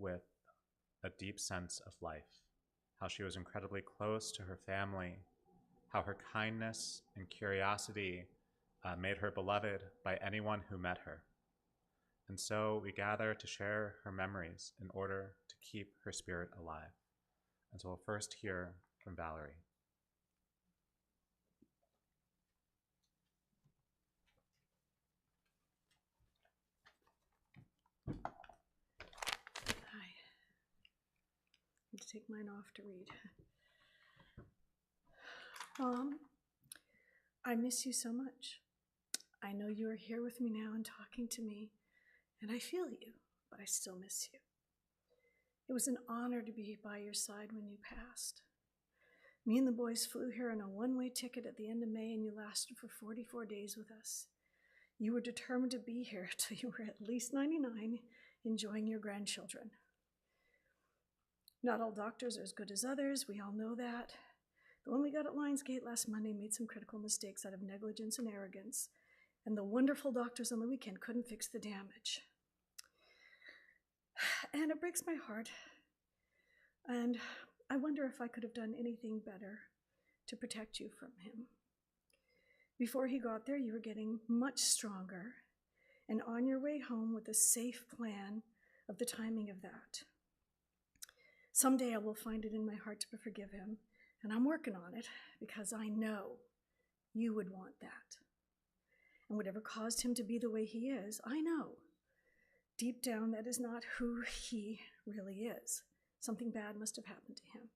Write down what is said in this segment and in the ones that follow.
with a deep sense of life, how she was incredibly close to her family, how her kindness and curiosity made her beloved by anyone who met her. And so we gather to share her memories in order to keep her spirit alive. And so we'll first hear from Valerie. Hi. I have to take mine off to read. Mom, I miss you so much. I know you are here with me now and talking to me, and I feel you, but I still miss you. It was an honor to be by your side when you passed. Me and the boys flew here on a one-way ticket at the end of May, and you lasted for 44 days with us. You were determined to be here till you were at least 99, enjoying your grandchildren. Not all doctors are as good as others, we all know that. The one we got at Lionsgate last Monday made some critical mistakes out of negligence and arrogance, and the wonderful doctors on the weekend couldn't fix the damage. And it breaks my heart. And I wonder if I could have done anything better to protect you from him. Before he got there, you were getting much stronger and on your way home with a safe plan of the timing of that. Someday I will find it in my heart to forgive him, and I'm working on it because I know you would want that. And whatever caused him to be the way he is, I know deep down that is not who he really is. Something bad must have happened to him.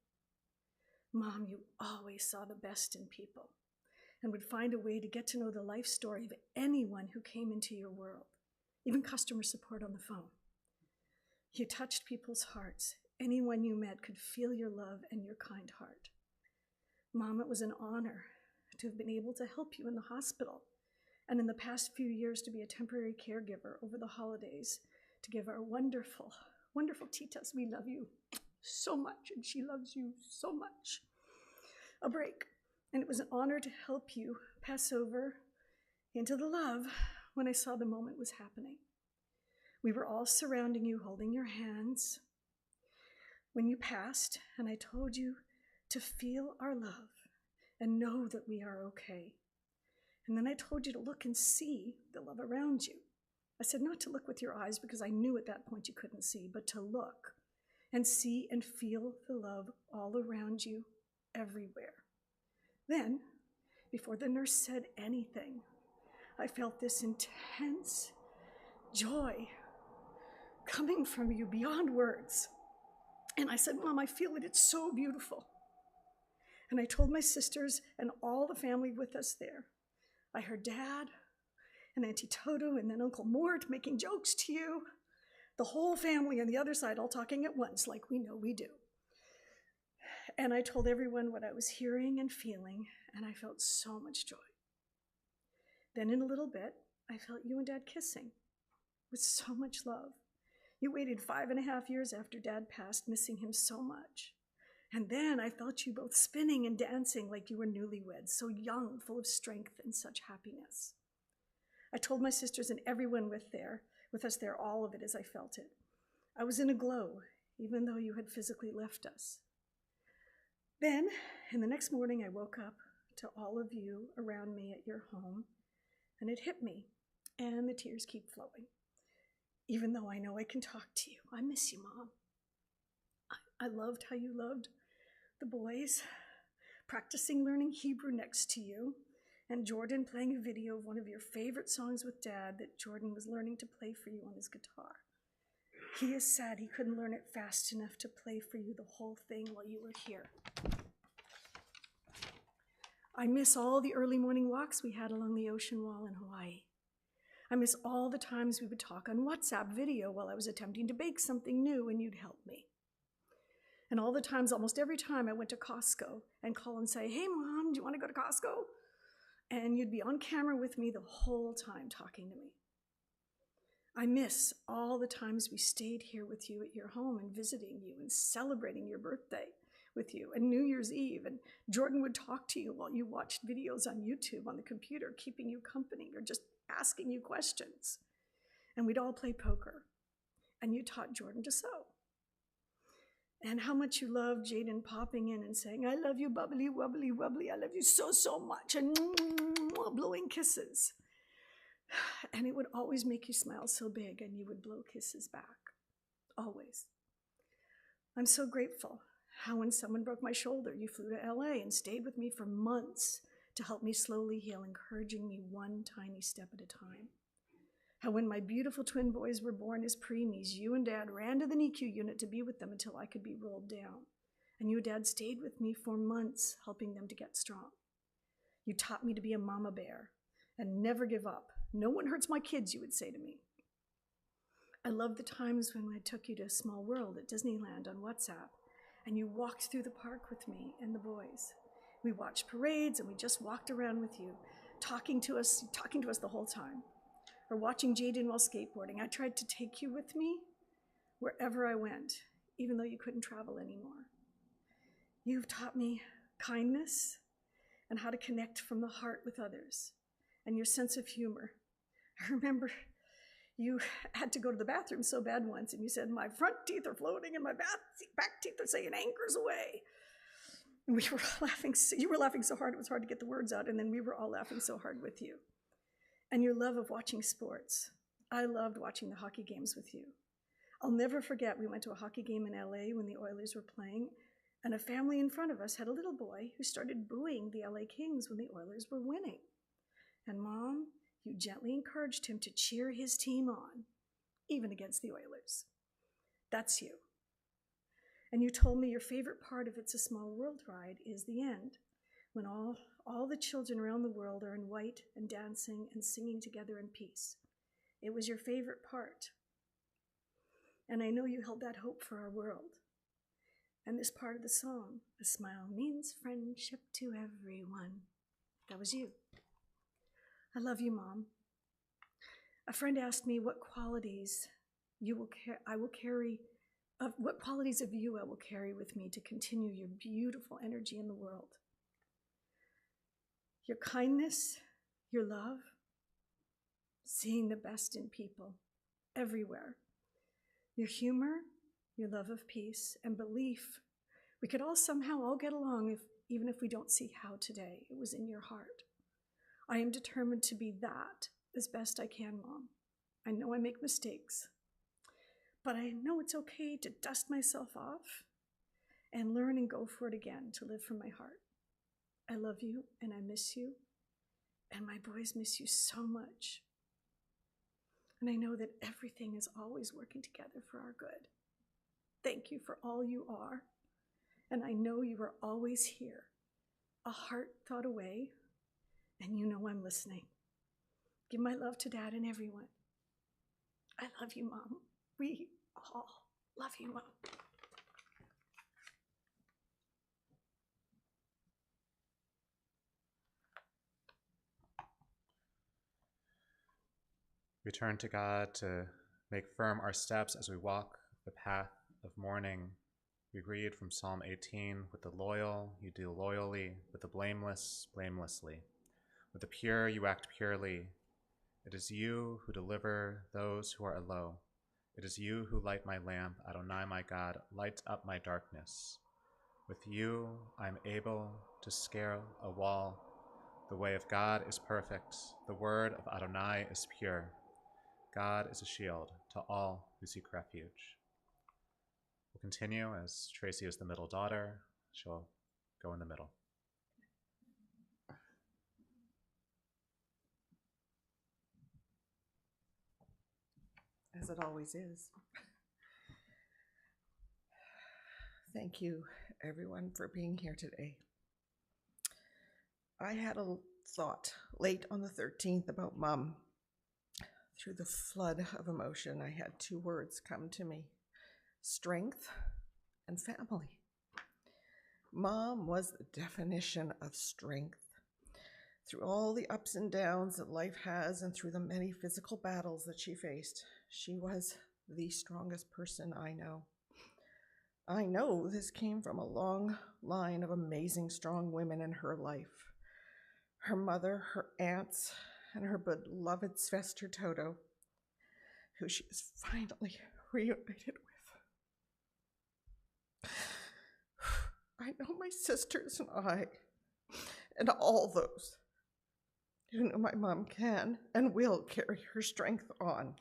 Mom, you always saw the best in people and would find a way to get to know the life story of anyone who came into your world, even customer support on the phone. You touched people's hearts. Anyone you met could feel your love and your kind heart. Mom, it was an honor to have been able to help you in the hospital, and in the past few years to be a temporary caregiver over the holidays to give our wonderful, wonderful Titas, we love you so much, and she loves you so much, a break. And it was an honor to help you pass over into the love when I saw the moment was happening. We were all surrounding you, holding your hands when you passed, and I told you to feel our love and know that we are okay. And then I told you to look and see the love around you. I said not to look with your eyes because I knew at that point you couldn't see, but to look and see and feel the love all around you, everywhere. Then, before the nurse said anything, I felt this intense joy coming from you beyond words. And I said, Mom, I feel it, it's so beautiful. And I told my sisters and all the family with us there. I heard Dad and Auntie Toto and then Uncle Mort making jokes to you. The whole family on the other side all talking at once like we know we do. And I told everyone what I was hearing and feeling, and I felt so much joy. Then in a little bit, I felt you and Dad kissing with so much love. You waited 5.5 years after Dad passed, missing him so much. And then I felt you both spinning and dancing like you were newlyweds, so young, full of strength and such happiness. I told my sisters and everyone with us there, all of it as I felt it. I was in a glow, even though you had physically left us. Then, in the next morning, I woke up to all of you around me at your home, and it hit me, and the tears keep flowing. Even though I know I can talk to you, I miss you, Mom. I loved how you loved the boys, practicing learning Hebrew next to you, and Jordan playing a video of one of your favorite songs with Dad that Jordan was learning to play for you on his guitar. He is sad he couldn't learn it fast enough to play for you the whole thing while you were here. I miss all the early morning walks we had along the ocean wall in Hawaii. I miss all the times we would talk on WhatsApp video while I was attempting to bake something new and you'd help me. And all the times, almost every time I went to Costco and call and say, hey Mom, do you want to go to Costco? And you'd be on camera with me the whole time talking to me. I miss all the times we stayed here with you at your home and visiting you and celebrating your birthday with you and New Year's Eve. And Jordan would talk to you while you watched videos on YouTube on the computer, keeping you company or just asking you questions. And we'd all play poker. And you taught Jordan to sew. And how much you loved Jaden popping in and saying, I love you, bubbly, wubbly, wubbly. I love you so, so much. And blowing kisses. And it would always make you smile so big, and you would blow kisses back. Always. I'm so grateful how when someone broke my shoulder, you flew to LA and stayed with me for months to help me slowly heal, encouraging me one tiny step at a time. How when my beautiful twin boys were born as preemies, you and Dad ran to the NICU unit to be with them until I could be rolled down. And you, Dad, stayed with me for months, helping them to get strong. You taught me to be a mama bear and never give up. No one hurts my kids, you would say to me. I love the times when I took you to Small World at Disneyland on WhatsApp, and you walked through the park with me and the boys. We watched parades, and we just walked around with you, talking to us the whole time. Or watching Jaden while skateboarding. I tried to take you with me wherever I went, even though you couldn't travel anymore. You've taught me kindness and how to connect from the heart with others, and your sense of humor. I remember you had to go to the bathroom so bad once, and you said, my front teeth are floating and my back teeth are saying anchors away. And we were laughing. You were laughing so hard it was hard to get the words out, and then we were all laughing so hard with you. And your love of watching sports. I loved watching the hockey games with you. I'll never forget, we went to a hockey game in LA when the Oilers were playing, and a family in front of us had a little boy who started booing the LA Kings when the Oilers were winning. And Mom, you gently encouraged him to cheer his team on, even against the Oilers. That's you. And you told me your favorite part of It's a Small World ride is the end, when all the children around the world are in white and dancing and singing together in peace. It was your favorite part. And I know you held that hope for our world. And this part of the song, a smile means friendship to everyone. That was you. I love you, Mom. A friend asked me what qualities what qualities of you I will carry with me to continue your beautiful energy in the world. Your kindness, your love, seeing the best in people everywhere. Your humor, your love of peace, and belief. We could all somehow get along even if we don't see how today. It was in your heart. I am determined to be that as best I can, Mom. I know I make mistakes, but I know it's okay to dust myself off and learn and go for it again, to live from my heart. I love you, and I miss you, and my boys miss you so much. And I know that everything is always working together for our good. Thank you for all you are, and I know you are always here, a heart thought away, and you know I'm listening. Give my love to Dad and everyone. I love you, Mom. We all love you, Mom. We turn to God to make firm our steps as we walk the path of mourning. We read from Psalm 18, with the loyal you deal loyally, with the blameless blamelessly. With the pure you act purely. It is you who deliver those who are low. It is you who light my lamp, Adonai my God, light up my darkness. With you I am able to scale a wall. The way of God is perfect. The word of Adonai is pure. God is a shield to all who seek refuge. We'll continue as Tracy is the middle daughter. She'll go in the middle. As it always is. Thank you, everyone, for being here today. I had a thought late on the 13th about Mom. Through the flood of emotion, I had two words come to me: strength and family. Mom was the definition of strength. Through all the ups and downs that life has, and through the many physical battles that she faced, she was the strongest person I know. I know this came from a long line of amazing, strong women in her life. Her mother, her aunts, and her beloved Svester Toto, who she is finally reunited with. I know my sisters and I, and all those who know my mom can and will carry her strength on.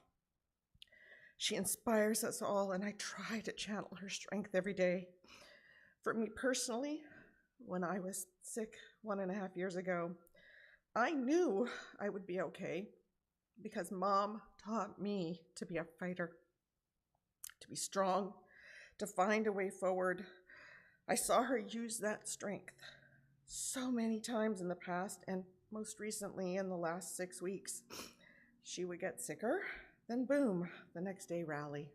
She inspires us all, and I try to channel her strength every day. For me personally, when I was sick 1.5 years ago, I knew I would be okay because Mom taught me to be a fighter, to be strong, to find a way forward. I saw her use that strength so many times in the past, and most recently in the last 6 weeks. She would get sicker, then boom, the next day rally.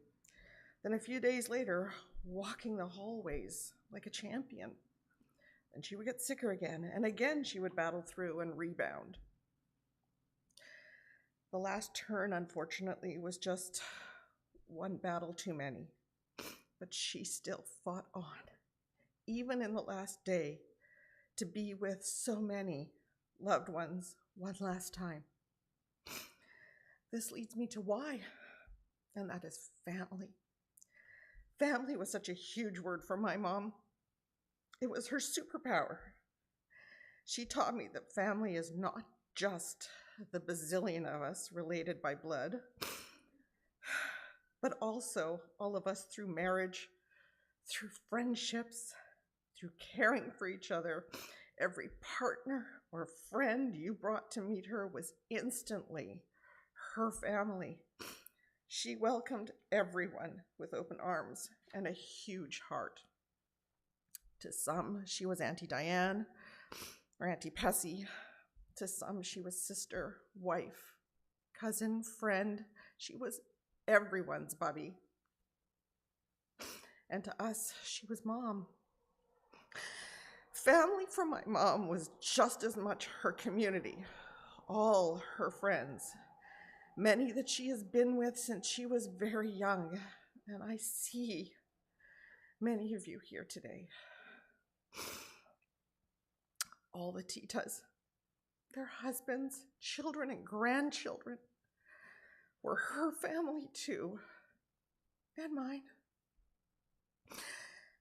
Then a few days later, walking the hallways like a champion. Then she would get sicker again, and again she would battle through and rebound. The last turn, unfortunately, was just one battle too many. But she still fought on, even in the last day, to be with so many loved ones one last time. This leads me to why, and that is family. Family was such a huge word for my mom. It was her superpower. She taught me that family is not just the bazillion of us related by blood, but also all of us through marriage, through friendships, through caring for each other. Every partner or friend you brought to meet her was instantly her family. She welcomed everyone with open arms and a huge heart. To some, she was Auntie Dianne or Auntie Pessy. To some, she was sister, wife, cousin, friend. She was everyone's bubby. And to us, she was mom. Family for my mom was just as much her community, all her friends, many that she has been with since she was very young. And I see many of you here today. All the titas, their husbands, children, and grandchildren were her family too, and mine.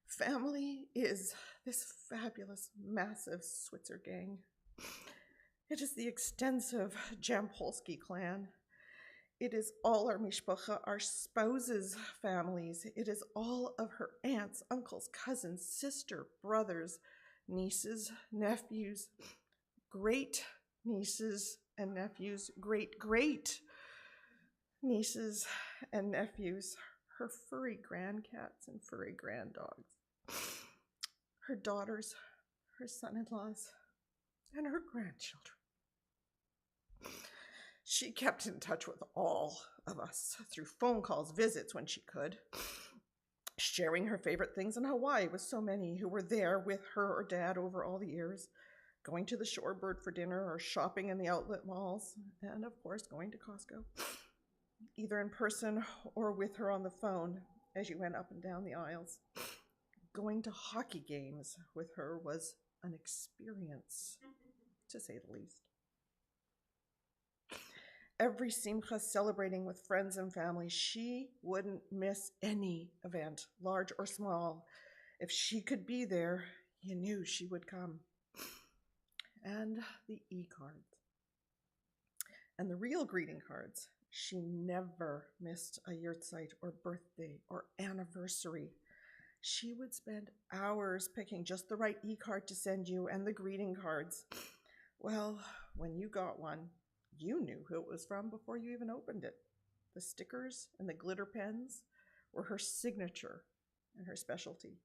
Family is this fabulous, massive Switzer gang. It is the extensive Jampolsky clan. It is all our mishpacha, our spouses' families. It is all of her aunts, uncles, cousins, sister, brothers, nieces, nephews, great nieces and nephews, great nieces and nephews, her furry grandcats and furry granddogs, her daughters, her son-in-laws, and her grandchildren. She kept in touch with all of us through phone calls, visits when she could, sharing her favorite things in Hawaii with so many who were there with her or dad over all the years, going to the Shorebird for dinner or shopping in the outlet malls, and of course going to Costco, either in person or with her on the phone as you went up and down the aisles. Going to hockey games with her was an experience, to say the least. Every simcha celebrating with friends and family, she wouldn't miss any event, large or small. If she could be there, you knew she would come. And the e-cards. And the real greeting cards. She never missed a yahrzeit or birthday or anniversary. She would spend hours picking just the right e-card to send you and the greeting cards. Well, when you got one, you knew who it was from before you even opened it. The stickers and the glitter pens were her signature and her specialty.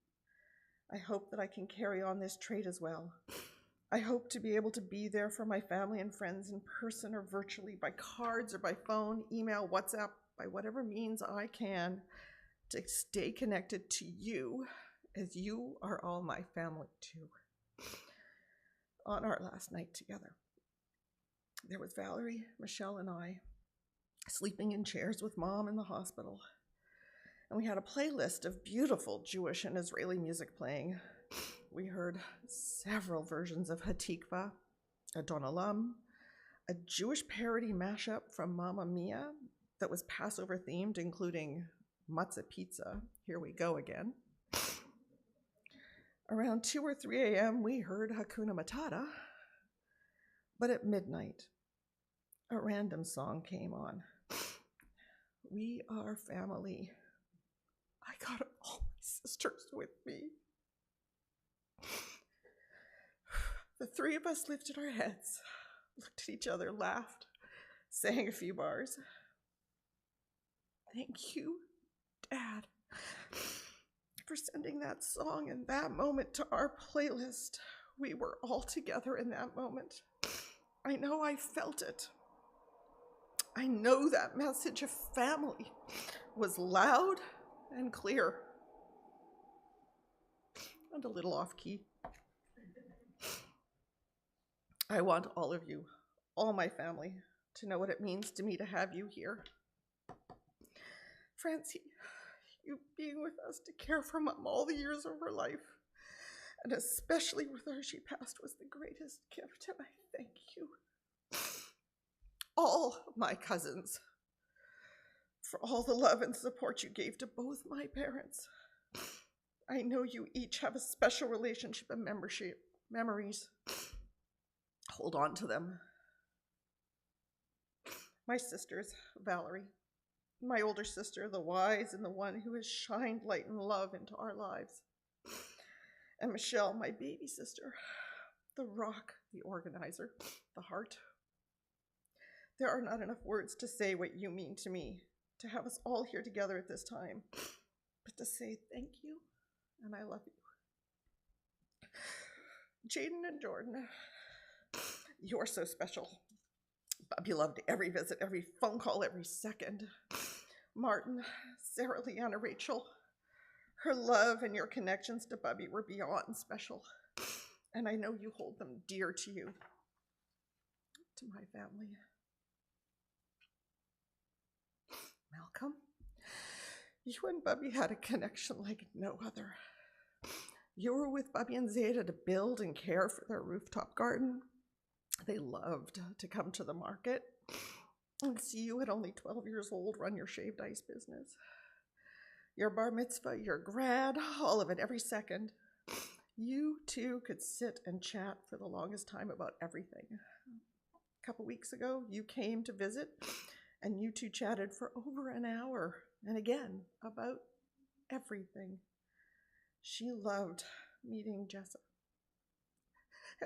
I hope that I can carry on this trait as well. I hope to be able to be there for my family and friends in person or virtually, by cards or by phone, email, WhatsApp, by whatever means I can, to stay connected to you, as you are all my family too. On our last night together, there was Valerie, Michelle, and I sleeping in chairs with Mom in the hospital. And we had a playlist of beautiful Jewish and Israeli music playing. We heard several versions of Hatikva, Adon Olam, a Jewish parody mashup from Mamma Mia that was Passover themed, including Matzah Pizza, Here We Go Again, Around 2 or 3 a.m., we heard Hakuna Matata, but at midnight, a random song came on. We are family. I got all my sisters with me. The three of us lifted our heads, looked at each other, laughed, sang a few bars. Thank you, Dad, for sending that song and that moment to our playlist. We were all together in that moment. I know I felt it. I know that message of family was loud and clear. And a little off key. I want all of you, all my family, to know what it means to me to have you here. Francie, you being with us to care for Mom all the years of her life, and especially with her she passed, was the greatest gift, and I thank you. All my cousins, for all the love and support you gave to both my parents. I know you each have a special relationship and memories. Hold on to them. My sisters, Valerie, my older sister, the wise and the one who has shined light and love into our lives. And Michelle, my baby sister, the rock, the organizer, the heart. There are not enough words to say what you mean to me, to have us all here together at this time, but to say thank you and I love you. Jaden and Jordan, you're so special. Bubby loved every visit, every phone call, every second. Martin, Sarah, Leanna, Rachel, her love and your connections to Bubby were beyond special. And I know you hold them dear to you, to my family. Malcolm, you and Bubby had a connection like no other. You were with Bubby and Zeta to build and care for their rooftop garden. They loved to come to the market and see you at only 12 years old run your shaved ice business. Your bar mitzvah, your grad, all of it, every second. You two could sit and chat for the longest time about everything. A couple weeks ago, you came to visit and you two chatted for over an hour, and again, about everything. She loved meeting Jessa.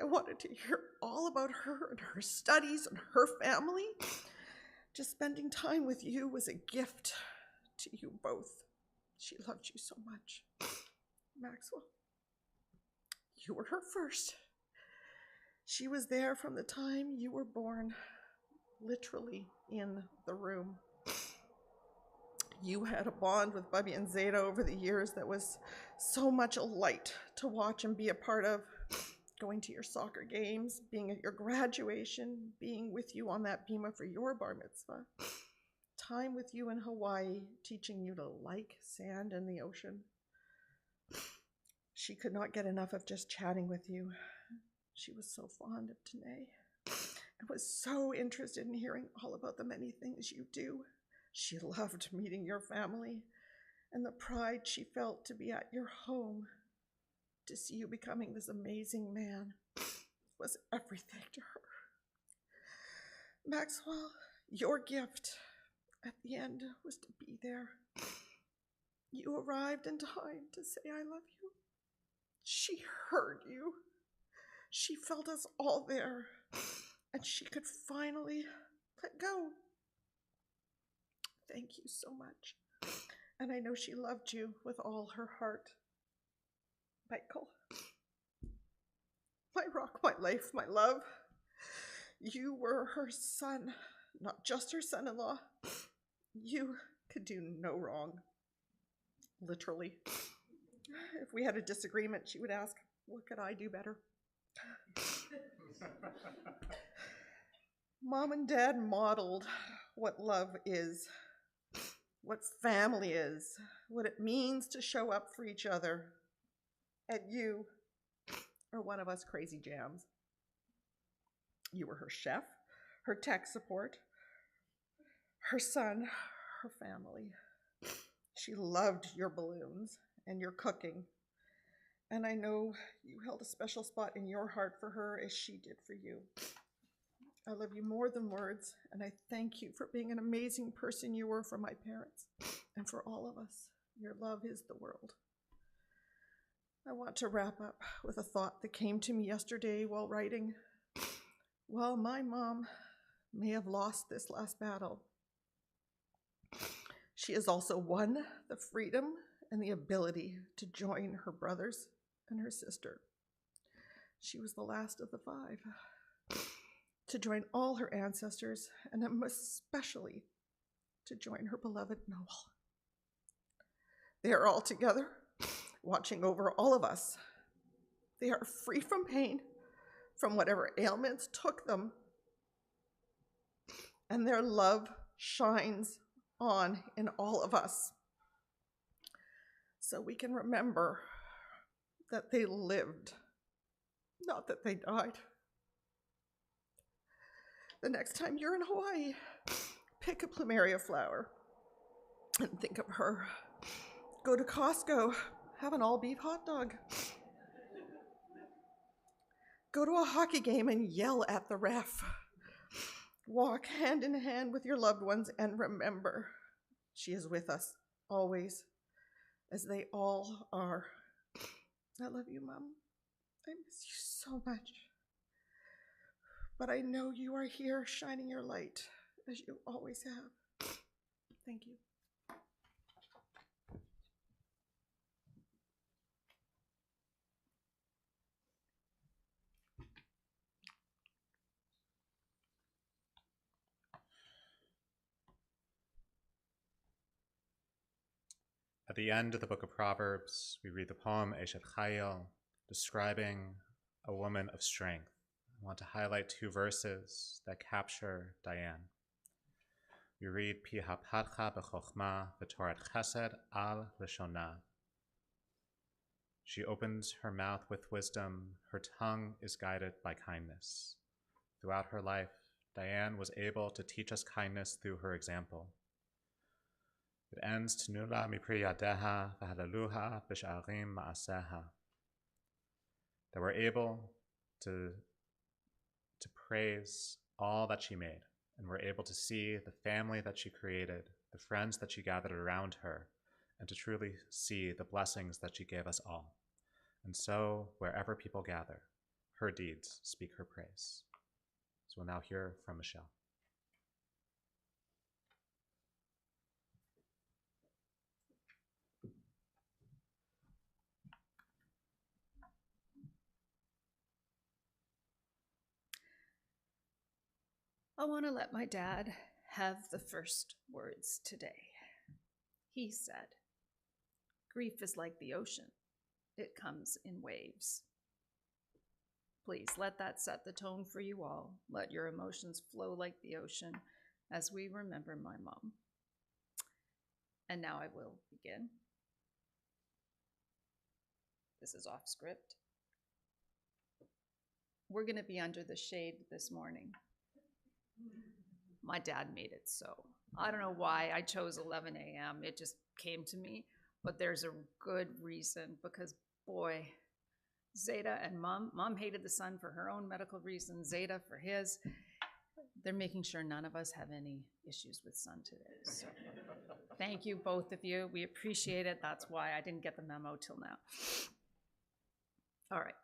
I wanted to hear all about her and her studies and her family. Just spending time with you was a gift to you both. She loved you so much. Maxwell, you were her first. She was there from the time you were born, literally in the room. You had a bond with Bubby and Zeta over the years that was so much a light to watch and be a part of. Going to your soccer games, being at your graduation, being with you on that bima for your bar mitzvah. Time with you in Hawaii, teaching you to like sand and the ocean. She could not get enough of just chatting with you. She was so fond of Tanae and was so interested in hearing all about the many things you do. She loved meeting your family and the pride she felt to be at your home. To see you becoming this amazing man was everything to her. Maxwell, your gift at the end was to be there. You arrived in time to say I love you. She heard you. She felt us all there, and she could finally let go. Thank you so much. And I know she loved you with all her heart. Michael, my rock, my life, my love. You were her son, not just her son-in-law. You could do no wrong. Literally. If we had a disagreement, she would ask, what could I do better? Mom and Dad modeled what love is, what family is, what it means to show up for each other. And you are one of us crazy jams. You were her chef, her tech support, her son, her family. She loved your balloons and your cooking. And I know you held a special spot in your heart for her as she did for you. I love you more than words, and I thank you for being an amazing person you were for my parents and for all of us. Your love is the world. I want to wrap up with a thought that came to me yesterday while writing. While my mom may have lost this last battle, she has also won the freedom and the ability to join her brothers and her sister. She was the last of the 5. To join all her ancestors, and especially to join her beloved Noel. They are all together, watching over all of us. They are free from pain, from whatever ailments took them, and their love shines on in all of us. So we can remember that they lived, not that they died. The next time you're in Hawaii, pick a plumeria flower and think of her. Go to Costco, have an all-beef hot dog. Go to a hockey game and yell at the ref. Walk hand in hand with your loved ones and remember, she is with us always, as they all are. I love you, Mom. I miss you so much. But I know you are here shining your light, as you always have. Thank you. At the end of the book of Proverbs, we read the poem Eshet Chayil, describing a woman of strength. I want to highlight 2 verses that capture Dianne. We read, Pi hapatcha b'chochma v'torat chesed al leshona. She opens her mouth with wisdom. Her tongue is guided by kindness. Throughout her life, Dianne was able to teach us kindness through her example. It ends, Tnula mipri yadeha v'halaluha b'sha'arim ma'aseha. That we're able to praise all that she made, and we're able to see the family that she created, the friends that she gathered around her, and to truly see the blessings that she gave us all. And so, wherever people gather, her deeds speak her praise. So we'll now hear from Michelle. I want to let my dad have the first words today. He said, "Grief is like the ocean. It comes in waves." Please let that set the tone for you all. Let your emotions flow like the ocean as we remember my mom. And now I will begin. This is off script. We're going to be under the shade this morning. My dad made it so. I don't know why I chose 11 a.m. It just came to me, but there's a good reason because, boy, Zeta and Mom hated the sun for her own medical reasons, Zeta for his. They're making sure none of us have any issues with sun today. So thank you, both of you. We appreciate it. That's why I didn't get the memo till now. All right.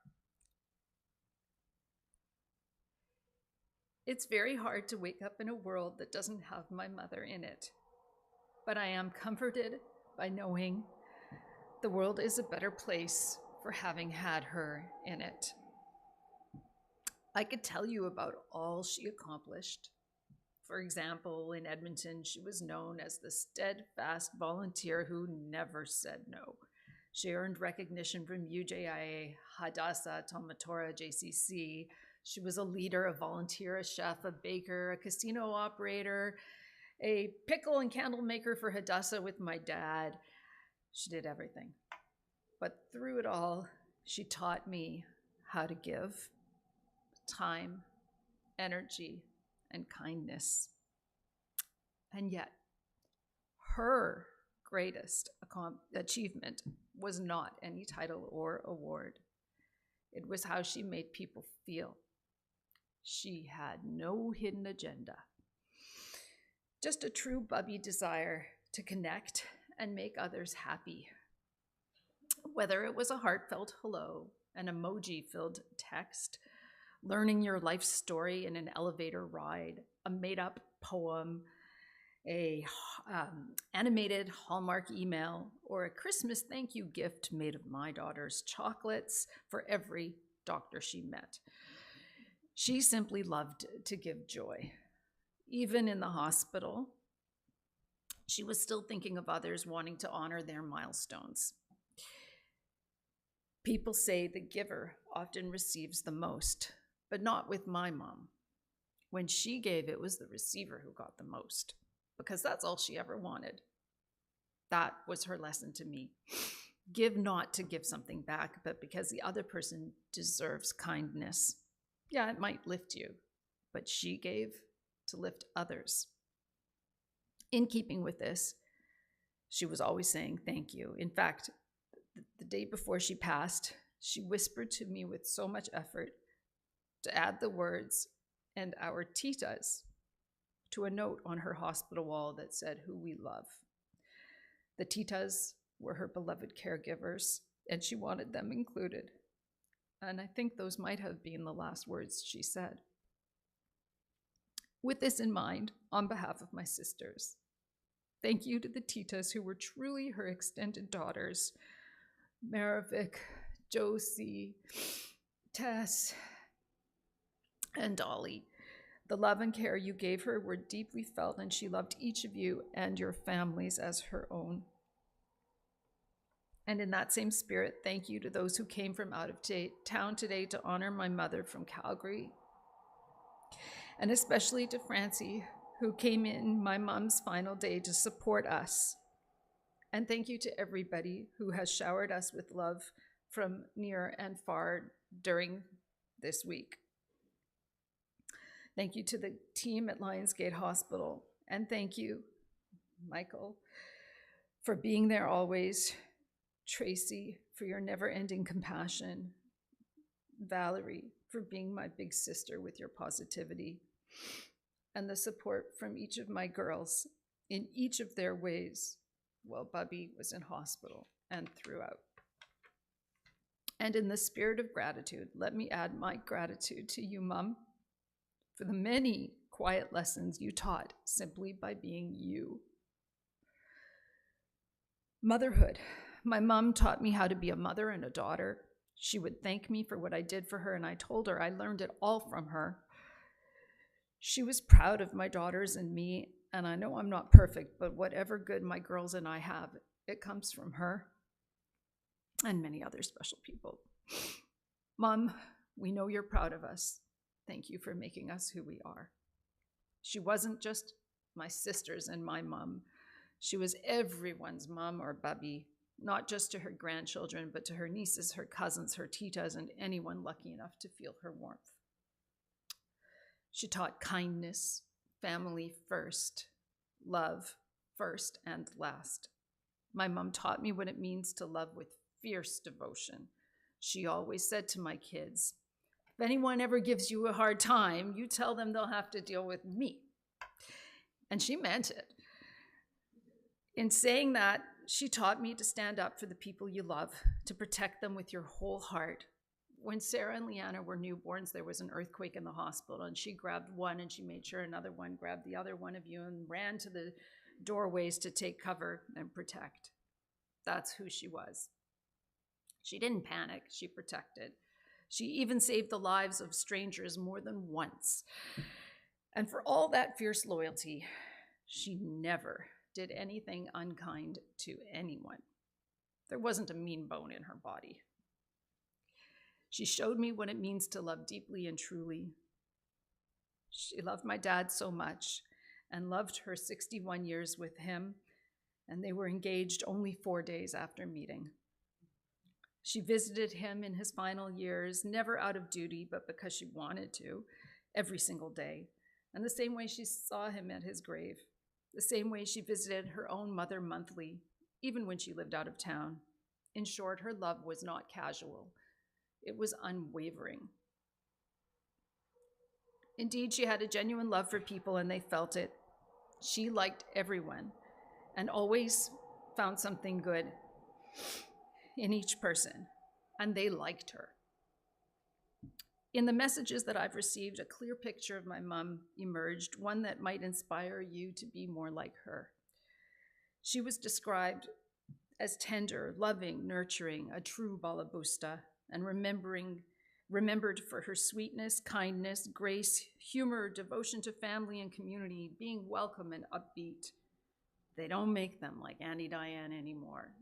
It's very hard to wake up in a world that doesn't have my mother in it. But I am comforted by knowing the world is a better place for having had her in it. I could tell you about all she accomplished. For example, in Edmonton, she was known as the steadfast volunteer who never said no. She earned recognition from UJIA, Hadassah, Talmud Torah, JCC. She was a leader, a volunteer, a chef, a baker, a casino operator, a pickle and candle maker for Hadassah with my dad. She did everything. But through it all, she taught me how to give time, energy, and kindness. And yet, her greatest achievement was not any title or award. It was how she made people feel. She had no hidden agenda. Just a true Bubby desire to connect and make others happy. Whether it was a heartfelt hello, an emoji-filled text, learning your life story in an elevator ride, a made-up poem, a animated Hallmark email, or a Christmas thank you gift made of my daughter's chocolates for every doctor she met. She simply loved to give joy. Even in the hospital, she was still thinking of others, wanting to honor their milestones. People say the giver often receives the most, but not with my mom. When she gave, it was the receiver who got the most, because that's all she ever wanted. That was her lesson to me. Give not to give something back, but because the other person deserves kindness. Yeah, it might lift you, but she gave to lift others. In keeping with this, she was always saying thank you. In fact, the day before she passed, she whispered to me with so much effort to add the words "and our titas" to a note on her hospital wall that said "who we love." The titas were her beloved caregivers, and she wanted them included. And I think those might have been the last words she said. With this in mind, on behalf of my sisters, thank you to the titas who were truly her extended daughters, Maravik, Josie, Tess, and Dolly. The love and care you gave her were deeply felt, and she loved each of you and your families as her own. And in that same spirit, thank you to those who came from out of town today to honor my mother from Calgary. And especially to Francie, who came in my mom's final day to support us. And thank you to everybody who has showered us with love from near and far during this week. Thank you to the team at Lionsgate Hospital. And thank you, Michael, for being there always. Tracy, for your never-ending compassion. Valerie, for being my big sister with your positivity. And the support from each of my girls in each of their ways while Bubby was in hospital and throughout. And in the spirit of gratitude, let me add my gratitude to you, Mom, for the many quiet lessons you taught simply by being you. Motherhood. My mom taught me how to be a mother and a daughter. She would thank me for what I did for her, and I told her I learned it all from her. She was proud of my daughters and me, and I know I'm not perfect, but whatever good my girls and I have, it comes from her and many other special people. Mom, we know you're proud of us. Thank you for making us who we are. She wasn't just my sisters and my mom. She was everyone's mom or Bubby, not just to her grandchildren, but to her nieces, her cousins, her titas, and anyone lucky enough to feel her warmth. She taught kindness, family first, love first and last. My mom taught me what it means to love with fierce devotion. She always said to my kids, if anyone ever gives you a hard time, you tell them they'll have to deal with me. And she meant it. In saying that, she taught me to stand up for the people you love, to protect them with your whole heart. When Sarah and Leanna were newborns, there was an earthquake in the hospital, and she grabbed one and she made sure another one grabbed the other one of you and ran to the doorways to take cover and protect. That's who she was. She didn't panic, she protected. She even saved the lives of strangers more than once. And for all that fierce loyalty, she never did anything unkind to anyone. There wasn't a mean bone in her body. She showed me what it means to love deeply and truly. She loved my dad so much and loved her 61 years with him, and they were engaged only 4 days after meeting. She visited him in his final years, never out of duty, but because she wanted to, every single day. And the same way she saw him at his grave, the same way she visited her own mother monthly, even when she lived out of town. In short, her love was not casual. It was unwavering. Indeed, she had a genuine love for people and they felt it. She liked everyone and always found something good in each person, and they liked her. In the messages that I've received, a clear picture of my mom emerged, one that might inspire you to be more like her. She was described as tender, loving, nurturing, a true balabusta, and remembered for her sweetness, kindness, grace, humor, devotion to family and community, being welcome and upbeat. They don't make them like Auntie Dianne anymore.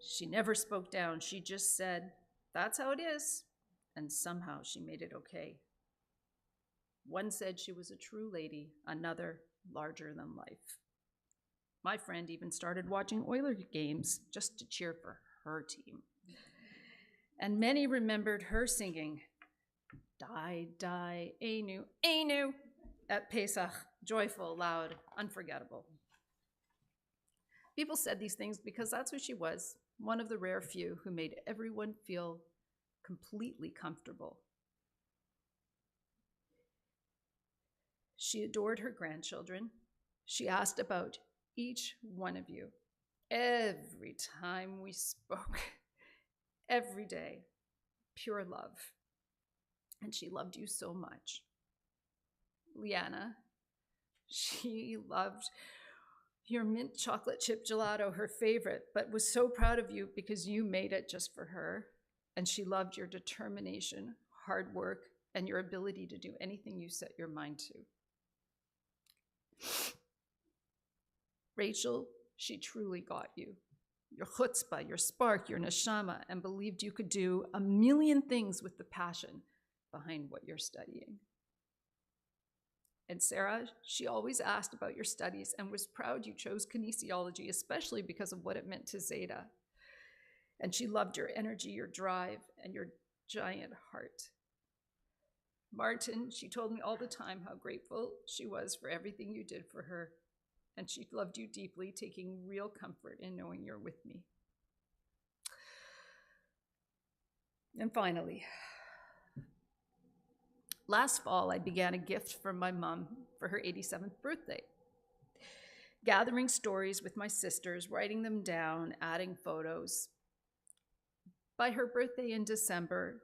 She never spoke down. She just said, "That's how it is." And somehow she made it okay. One said she was a true lady, another larger than life. My friend even started watching Oilers games just to cheer for her team. And many remembered her singing, "Die, die, Anu, Anu," at Pesach, joyful, loud, unforgettable. People said these things because that's who she was, one of the rare few who made everyone feel completely comfortable. She adored her grandchildren. She asked about each one of you every time we spoke, every day, pure love. And she loved you so much. Liana, she loved your mint chocolate chip gelato, her favorite, but was so proud of you because you made it just for her. And she loved your determination, hard work, and your ability to do anything you set your mind to. Rachel, she truly got you. Your chutzpah, your spark, your neshama, and believed you could do a million things with the passion behind what you're studying. And Sarah, she always asked about your studies and was proud you chose kinesiology, especially because of what it meant to Zeta. And she loved your energy, your drive, and your giant heart. Martin, she told me all the time how grateful she was for everything you did for her. And she loved you deeply, taking real comfort in knowing you're with me. And finally, last fall, I began a gift from my mom for her 87th birthday. Gathering stories with my sisters, writing them down, adding photos. By her birthday in December,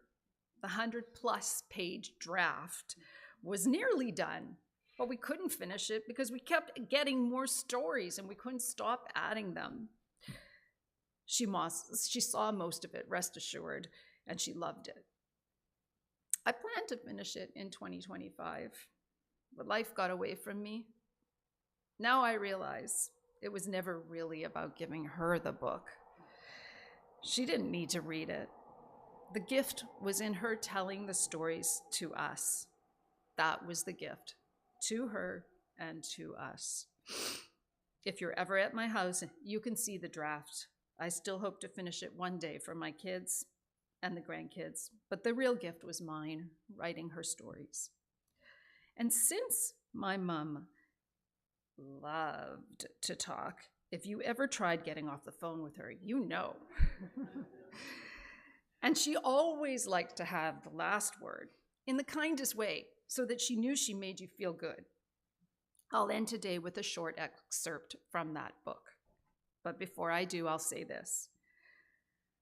the 100-plus page draft was nearly done, but we couldn't finish it because we kept getting more stories and we couldn't stop adding them. She saw most of it, rest assured, and she loved it. I planned to finish it in 2025, but life got away from me. Now I realize it was never really about giving her the book. She didn't need to read it. The gift was in her telling the stories to us. That was the gift, to her and to us. If you're ever at my house, you can see the draft. I still hope to finish it one day for my kids and the grandkids, but the real gift was mine, writing her stories. And since my mom loved to talk, if you ever tried getting off the phone with her, you know. And she always liked to have the last word in the kindest way so that she knew she made you feel good. I'll end today with a short excerpt from that book. But before I do, I'll say this.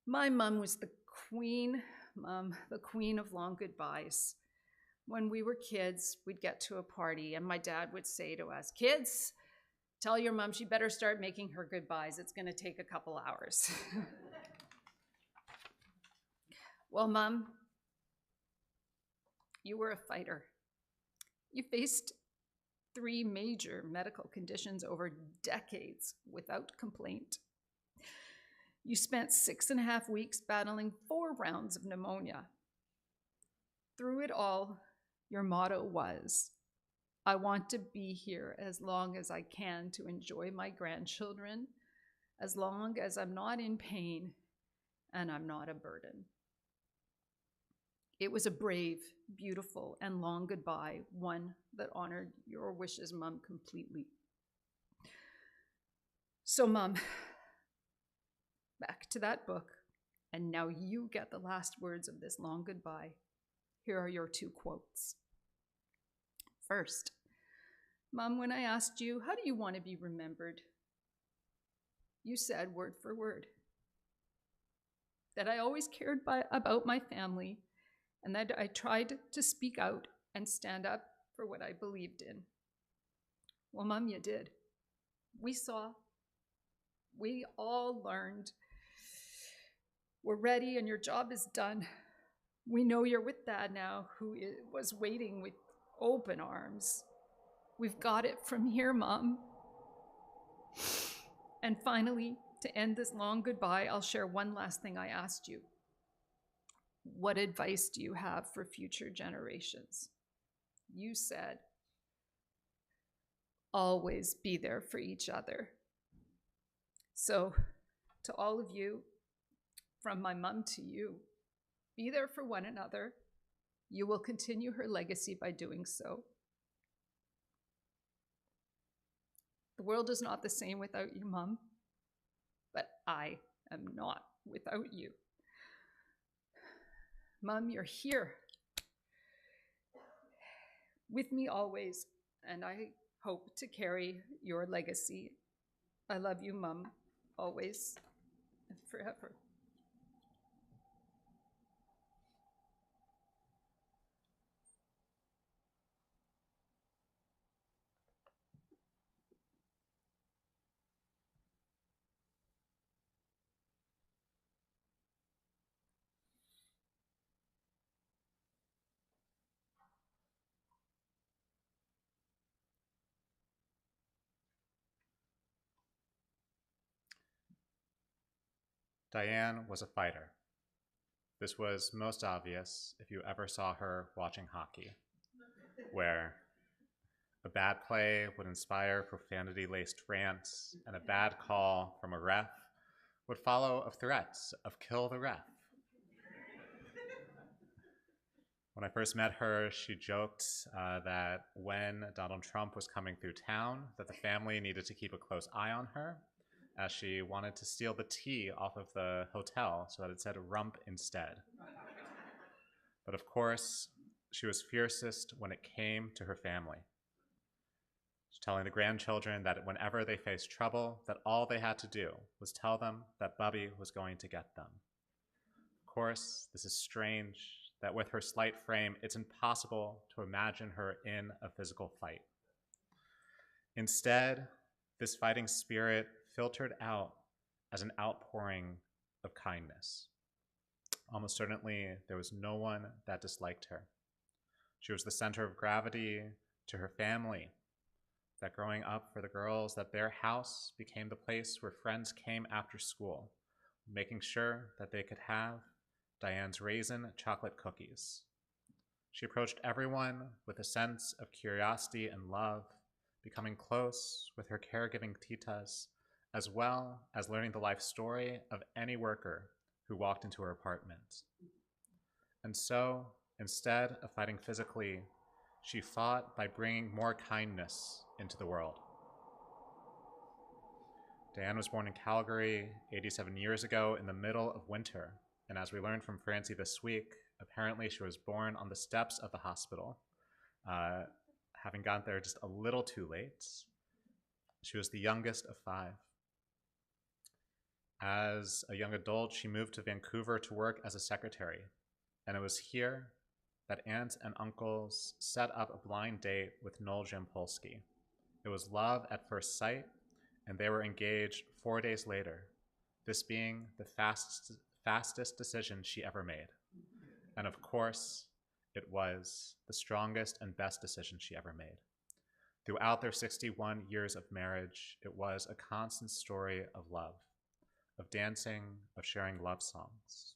My mom was the queen of long goodbyes. When we were kids, we'd get to a party and my dad would say to us, "Kids, tell your mom she better start making her goodbyes. It's going to take a couple hours." Well, Mom, you were a fighter. You faced 3 major medical conditions over decades without complaint. You spent 6.5 weeks battling 4 rounds of pneumonia. Through it all, your motto was, "I want to be here as long as I can to enjoy my grandchildren, as long as I'm not in pain and I'm not a burden." It was a brave, beautiful, and long goodbye, one that honored your wishes, Mom, completely. So, Mom, Back to that book. And now you get the last words of this long goodbye. Here are your 2 quotes. First, Mom, when I asked you, how do you want to be remembered? You said word for word that I always cared about my family and that I tried to speak out and stand up for what I believed in. Well, Mom, you did. We saw. We all learned. We're ready and your job is done. We know you're with Dad now, who was waiting with open arms. We've got it from here, Mom. And finally, to end this long goodbye, I'll share one last thing I asked you. What advice do you have for future generations? You said, always be there for each other. So, to all of you, from my mom to you, be there for one another. You will continue her legacy by doing so. The world is not the same without you, Mom, but I am not without you. Mom, you're here with me always, and I hope to carry your legacy. I love you, Mom, always and forever. Dianne was a fighter. This was most obvious if you ever saw her watching hockey, where a bad play would inspire profanity-laced rants, and a bad call from a ref would follow of threats of kill the ref. When I first met her, she joked that when Donald Trump was coming through town, that the family needed to keep a close eye on her, as she wanted to steal the tea off of the hotel so that it said rump instead. But of course, she was fiercest when it came to her family. She's telling the grandchildren that whenever they faced trouble, that all they had to do was tell them that Bubby was going to get them. Of course, this is strange, that with her slight frame, it's impossible to imagine her in a physical fight. Instead, this fighting spirit filtered out as an outpouring of kindness. Almost certainly, there was no one that disliked her. She was the center of gravity to her family, that growing up for the girls, that their house became the place where friends came after school, making sure that they could have Dianne's raisin chocolate cookies. She approached everyone with a sense of curiosity and love, becoming close with her caregiving titas, as well as learning the life story of any worker who walked into her apartment. And so, instead of fighting physically, she fought by bringing more kindness into the world. Dianne was born in Calgary 87 years ago in the middle of winter, and as we learned from Francie this week, apparently she was born on the steps of the hospital, having gotten there just a little too late. She was the youngest of 5. As a young adult, she moved to Vancouver to work as a secretary, and it was here that aunts and uncles set up a blind date with Noel Jampolsky. It was love at first sight, and they were engaged 4 days later, this being the fastest decision she ever made. And of course, it was the strongest and best decision she ever made. Throughout their 61 years of marriage, it was a constant story of love, of dancing, of sharing love songs.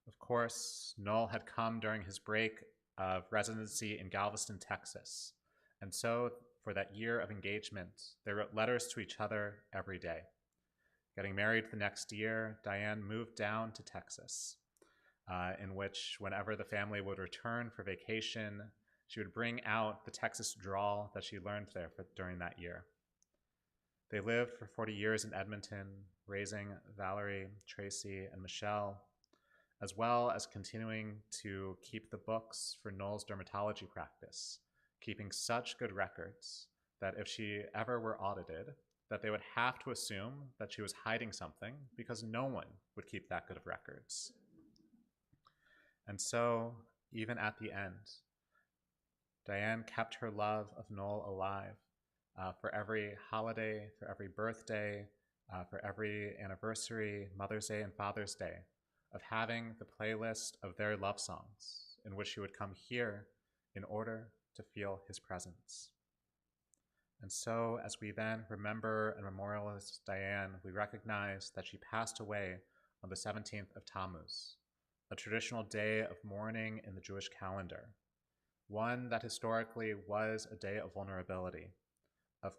Of course, Noel had come during his break of residency in Galveston, Texas. And so for that year of engagement, they wrote letters to each other every day. Getting married the next year, Dianne moved down to Texas, in which whenever the family would return for vacation, she would bring out the Texas drawl that she learned there during that year. They lived for 40 years in Edmonton, raising Valerie, Tracy, and Michelle, as well as continuing to keep the books for Noel's dermatology practice, keeping such good records that if she ever were audited, that they would have to assume that she was hiding something because no one would keep that good of records. And so, even at the end, Dianne kept her love of Noel alive for every holiday, for every birthday, for every anniversary, Mother's Day and Father's Day, of having the playlist of their love songs in which she would come here in order to feel his presence. And so, as we then remember and memorialize Dianne, we recognize that she passed away on the 17th of Tammuz, a traditional day of mourning in the Jewish calendar, one that historically was a day of vulnerability, of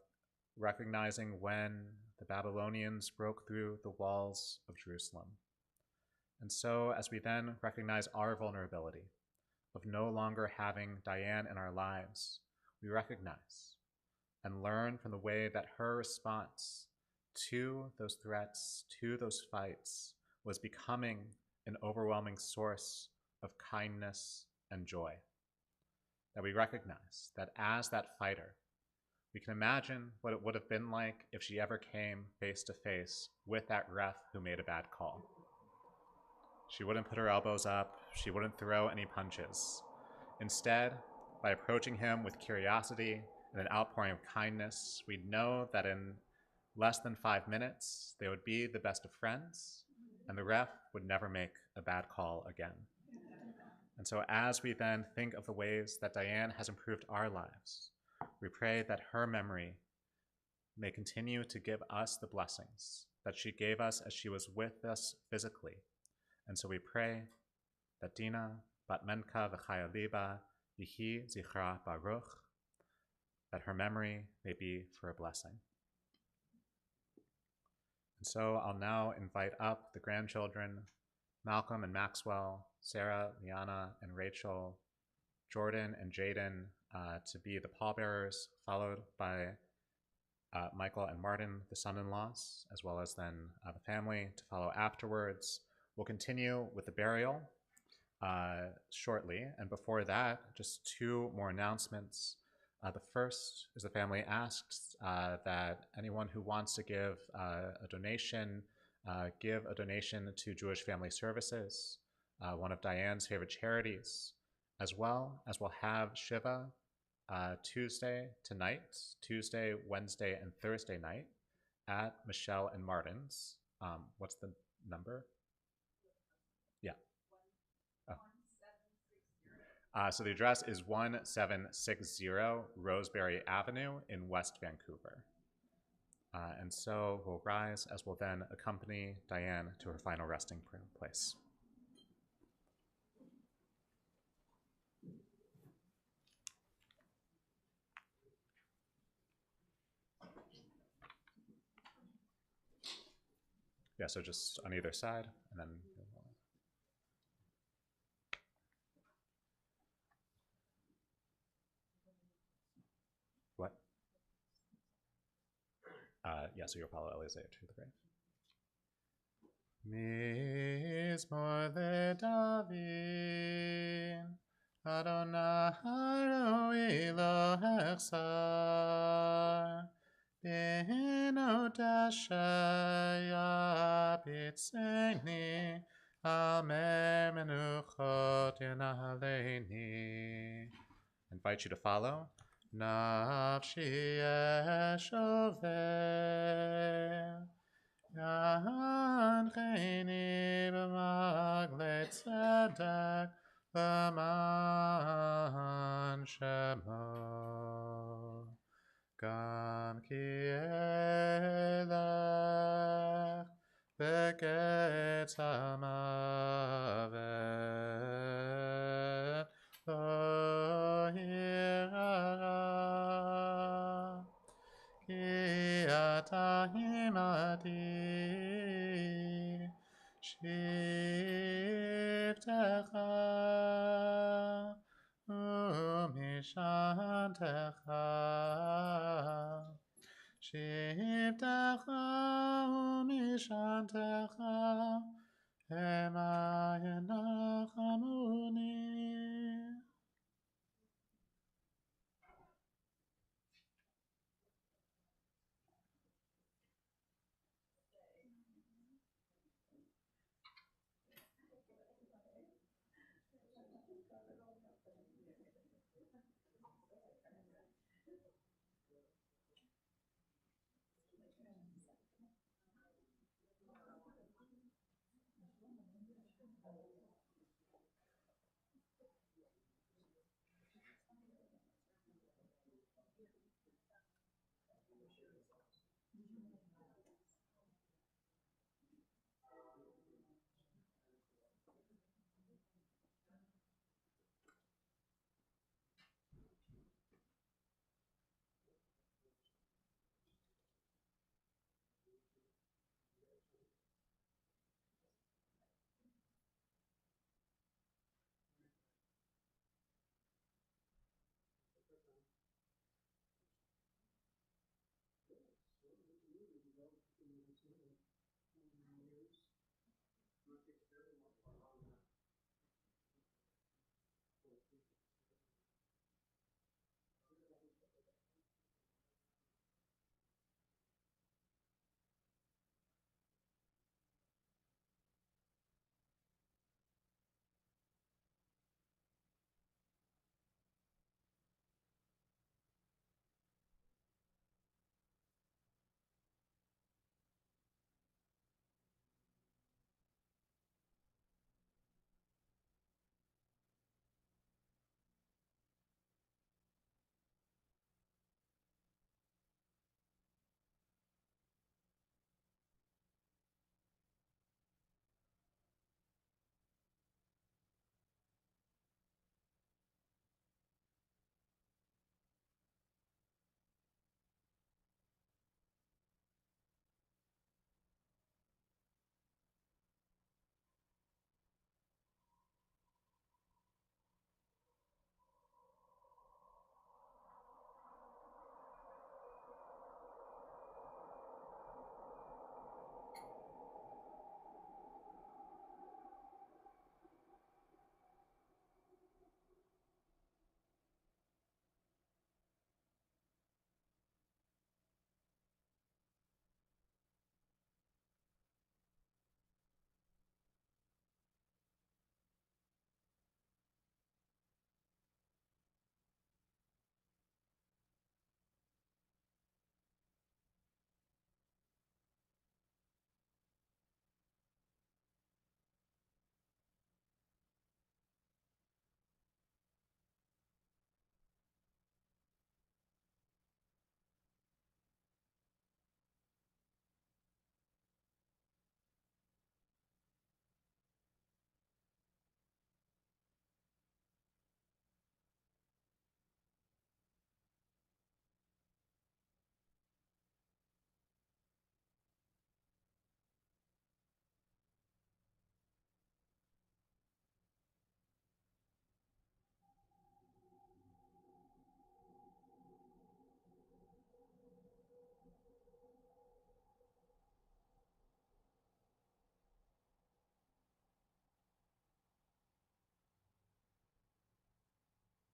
recognizing when the Babylonians broke through the walls of Jerusalem. And so, as we then recognize our vulnerability of no longer having Dianne in our lives, we recognize and learn from the way that her response to those threats, to those fights, was becoming an overwhelming source of kindness and joy. That we recognize that as that fighter, we can imagine what it would have been like if she ever came face to face with that ref who made a bad call. She wouldn't put her elbows up, she wouldn't throw any punches. Instead, by approaching him with curiosity and an outpouring of kindness, we'd know that in less than 5 minutes, they would be the best of friends, and the ref would never make a bad call again. And so as we then think of the ways that Dianne has improved our lives, we pray that her memory may continue to give us the blessings that she gave us as she was with us physically. And so we pray that Dina, Bat Menka V'chaya Liba, Yihi Zichra Baruch, that her memory may be for a blessing. And so I'll now invite up the grandchildren, Malcolm and Maxwell, Sarah, Liana, and Rachel, Jordan and Jaden to be the pallbearers, followed by Michael and Martin, the son-in-laws, as well as then the family to follow afterwards. We'll continue with the burial shortly, and before that, just 2 more announcements. The first is the family asks that anyone who wants to give a donation to Jewish Family Services, one of Dianne's favorite charities, as well as we'll have Shiva Tuesday, Wednesday, and Thursday night at Michelle and Martin's. What's the number? Yeah. So the address is 1760 Roseberry Avenue in West Vancouver. And so we'll rise as we'll then accompany Dianne to her final resting place. Yeah, so just on either side, and then what? Yeah, so you'll follow Eliezer to the grave. Mizmor leDavid, Adonai roi lo hechsar, benot asher yabitzeni, al mer menuchot yanaleini. I invite you to follow. Nafshi eshover, Yancheni b'magle tzedek, b'man shemo. Gam ki elech b'ketz hamavet lo hirara. Ki ata himati shivtecha umishantecha shivtecha Shantecha Emayinachamuni.